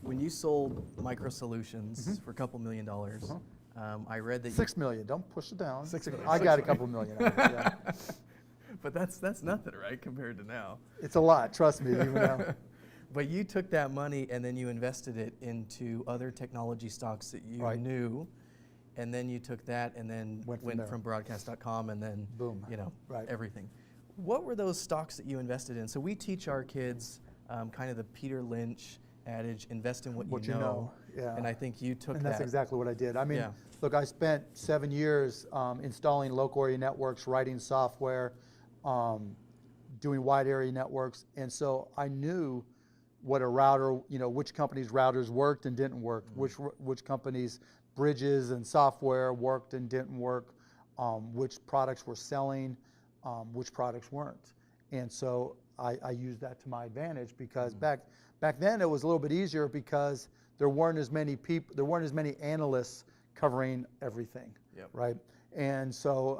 when you sold Micro Solutions for a couple $1 million, I read that $6 million. Don't push it down. $6 million. I got a couple million out of it, yeah. But that's nothing, right, compared to now. It's a lot, trust me, even now. But you took that money and then you invested it into other technology stocks that you knew, and then you took that and then went from broadcast.com and then, boom, everything. What were those stocks that you invested in? So we teach our kids kind of the Peter Lynch adage, invest in what you know. Yeah. And I think you took that. And that's exactly what I did. I mean, look, I spent 7 years installing local area networks, writing software, doing wide area networks, and so I knew what a router, which companies' routers worked and didn't work, which companies' bridges and software worked and didn't work, which products were selling, which products weren't. And so I used that to my advantage because back then it was a little bit easier because there weren't as many people, there weren't as many analysts covering everything, right? And so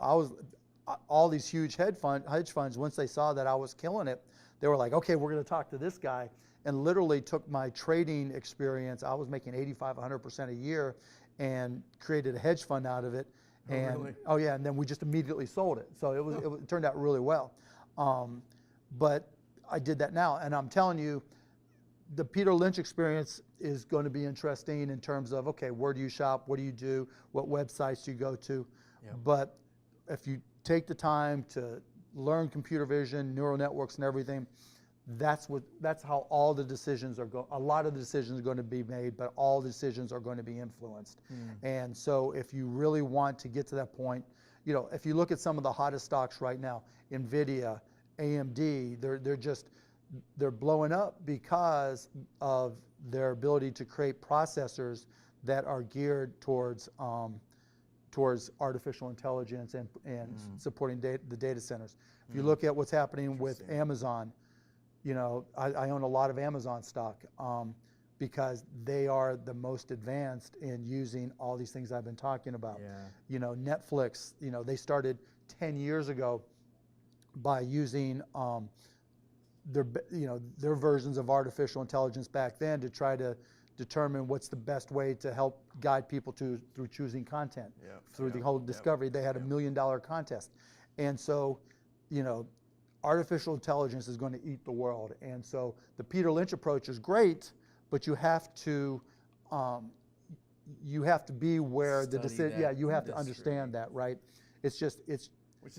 all these huge hedge funds, once they saw that I was killing it, they were like, okay, we're going to talk to this guy, and literally took my trading experience. I was making 85–100% a year, and created a hedge fund out of it. And and then we just immediately sold it. So it turned out really well. But I did that now, and I'm telling you, the Peter Lynch experience is going to be interesting in terms of, okay, where do you shop? What do you do? What websites do you go to? But if you take the time to learn computer vision, neural networks and everything, that's how all the decisions are going. A lot of the decisions are going to be made, but all the decisions are going to be influenced. And so if you really want to get to that point, if you look at some of the hottest stocks right now, NVIDIA, AMD, they're blowing up because of their ability to create processors that are geared towards artificial intelligence and supporting the data centers. If you look at what's happening with Amazon, I own a lot of Amazon stock because they are the most advanced in using all these things I've been talking about. Netflix, they started 10 years ago by using their versions of artificial intelligence back then to try to determine what's the best way to help guide people through choosing content. Through the whole discovery, they had a $1 million contest. And so, artificial intelligence is going to eat the world. And so the Peter Lynch approach is great, but you have to be where the decision, you have to understand that, right? Which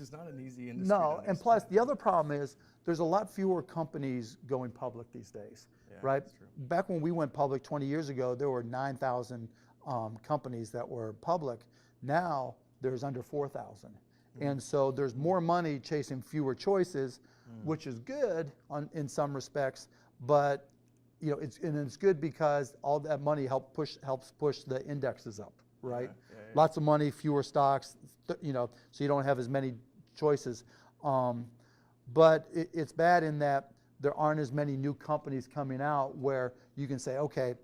is not an easy industry. No, and plus the other problem is there's a lot fewer companies going public these days, right? Back when we went public 20 years ago, there were 9,000 companies that were public. Now there's under 4,000. And so there's more money chasing fewer choices, which is good in some respects, but it's good because all that money helps push the indexes up, right? Lots of money, fewer stocks, so you don't have as many choices. But it's bad in that there aren't as many new companies coming out where you can say, okay,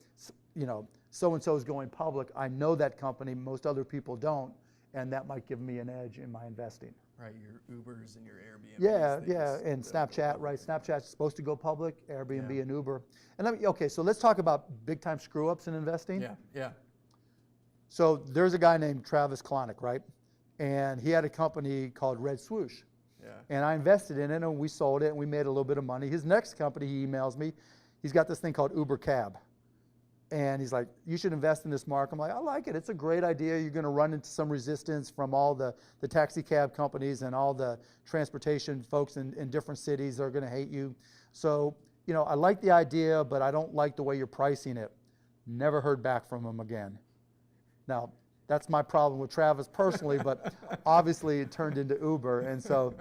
so-and-so is going public. I know that company, most other people don't, and that might give me an edge in my investing. Right, your Ubers and your Airbnb. And Snapchat, right? Snapchat's supposed to go public, Airbnb and Uber. And so let's talk about big time screw ups in investing. So there's a guy named Travis Kalanick, right? And he had a company called Red Swoosh. And I invested in it and we sold it and we made a little bit of money. His next company, he emails me, he's got this thing called Uber Cab. And he's like, you should invest in this, Mark. I'm like, I like it. It's a great idea. You're going to run into some resistance from all the taxi cab companies and all the transportation folks in different cities. They're going to hate you. So, I like the idea, but I don't like the way you're pricing it. Never heard back from him again. Now, that's my problem with Travis personally, but obviously it turned into Uber. And so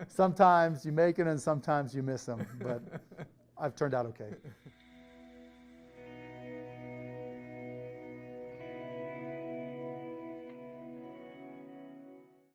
sometimes you make it and sometimes you miss them. But I've turned out okay.